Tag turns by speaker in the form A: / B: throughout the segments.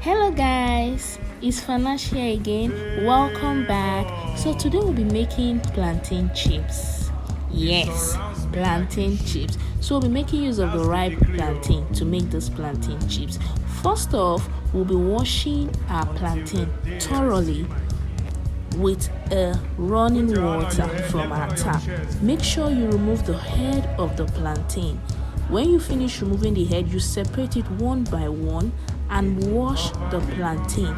A: Hello guys, it's Fanash here again. Welcome back. So today we'll be making plantain chips. Yes, plantain chips. So we'll be making use of the ripe plantain to make this plantain chips. First off, we'll be washing our plantain thoroughly with running water from our tap. Make sure you remove the head of the plantain. When you finish removing the head, you separate it one by one and wash the plantain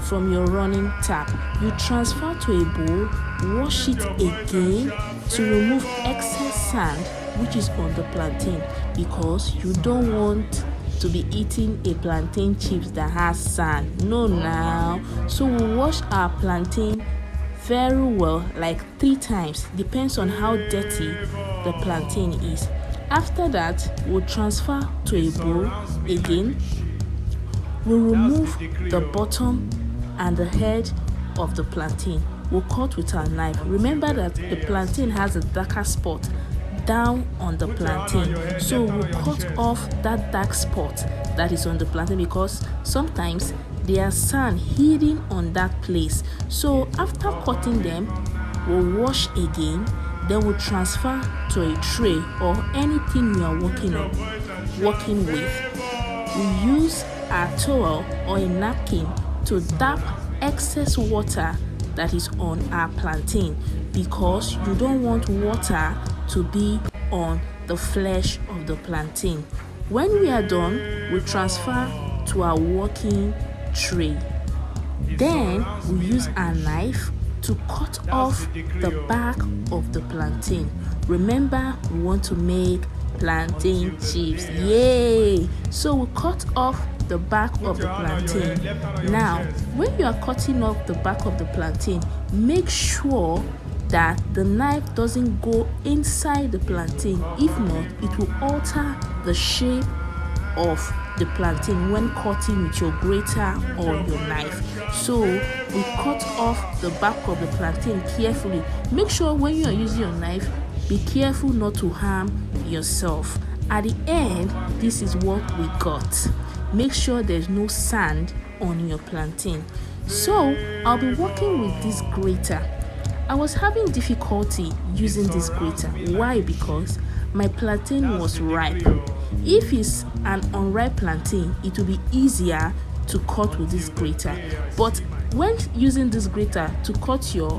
A: from your running tap. You transfer to a bowl, wash it again to remove excess sand which is on the plantain, because you don't want to be eating a plantain chips that has sand. No, now. So we'll wash our plantain very well, like 3 times, depends on how dirty the plantain is. After that, we'll transfer to a bowl again. We'll remove the bottom and the head of the plantain. We'll cut with our knife. Remember that the plantain has a darker spot down on the plantain, so we'll cut off that dark spot that is on the plantain, because sometimes there's sand hidden on that place. So after cutting them, we'll wash again. Then we'll transfer to a tray or anything you are working with. We use a towel or a napkin to dab excess water that is on our plantain, because you don't want water to be on the flesh of the plantain. When we are done, we transfer to our working tray. Then we use our knife to cut off the back of the plantain. Remember, we want to make plantain chips. Yay! So we cut off the back of the plantain. Now, when you are cutting off the back of the plantain, make sure that the knife doesn't go inside the plantain. If not, it will alter the shape of the plantain when cutting with your grater or your knife. So we cut off the back of the plantain carefully. Make sure when you are using your knife, be careful not to harm yourself. At the end, this is what we got. Make sure there's no sand on your plantain. So I'll be working with this grater. I was having difficulty using this grater. Why? Because my plantain was ripe. If it's an unripe plantain, it will be easier to cut with this grater. But when using this grater to cut your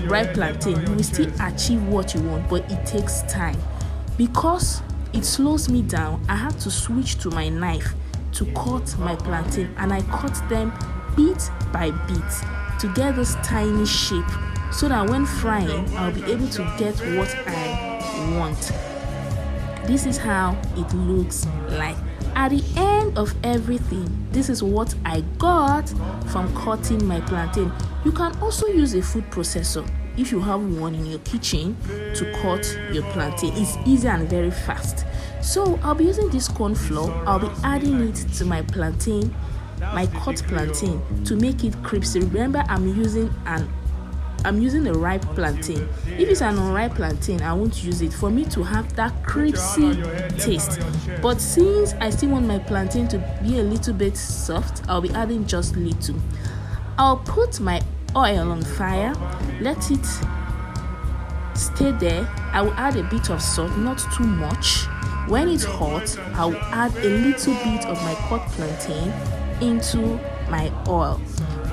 A: ripe plantain, you will still achieve what you want, but it takes time. Because it slows me down, I had to switch to my knife to cut my plantain, and I cut them bit by bit to get this tiny shape, so that when frying, I'll be able to get what I want. This is how it looks like. At the end of everything, this is what I got from cutting my plantain. You can also use a food processor if you have one in your kitchen to cut your plantain. It's easy and very fast. So I'll be using this corn flour. I'll be adding it to my plantain, my cut plantain, to make it crispy. Remember, I'm using a ripe plantain. If it's an unripe plantain, I won't use it, for me to have that crispy taste. But since I still want my plantain to be a little bit soft, I'll be adding just little. I'll put my oil on fire, let it stay there. I will add a bit of salt, not too much. When it's hot, I will add a little bit of my cut plantain into my oil.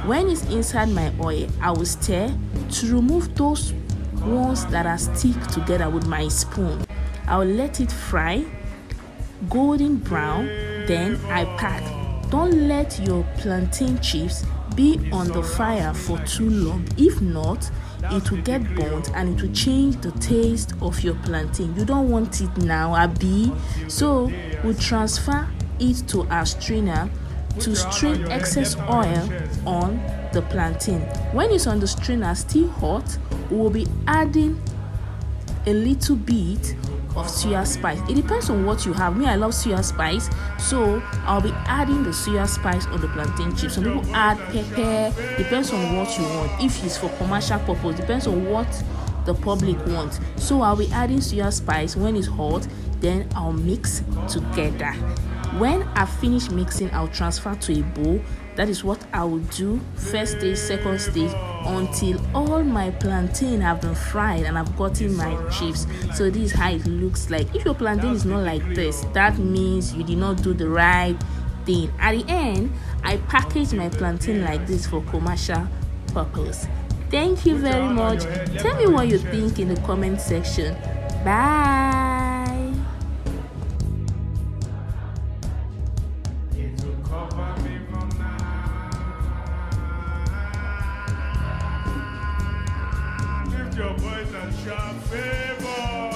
A: When it's inside my oil, I will stir to remove those ones that are stick together with my spoon. I will let it fry golden brown, then I pack. Don't let your plantain chips be on the fire for too long. If not, it will get burnt and it will change the taste of your plantain. You don't want it now, Abi. So we'll transfer it to our strainer to strain excess oil on the plantain. When it's on the strainer still hot, we will be adding a little bit of soya spice. It depends on what you have. Me, I love soya spice, so I'll be adding the soya spice on the plantain chips. Some people add pepper. Depends on what you want. If it's for commercial purpose, depends on what the public wants. So I'll be adding soya spice when it's hot. Then I'll mix together. When I finish mixing, I'll transfer to a bowl. That is what I will do first stage, second stage, until all my plantain have been fried and I've gotten my chips. So this is how it looks like. If your plantain is not like this, that means you did not do the right thing. At the end, I package my plantain like this for commercial purpose. Thank you very much. Tell me what you think in the comment section. Bye.
B: Your voice and shout favor.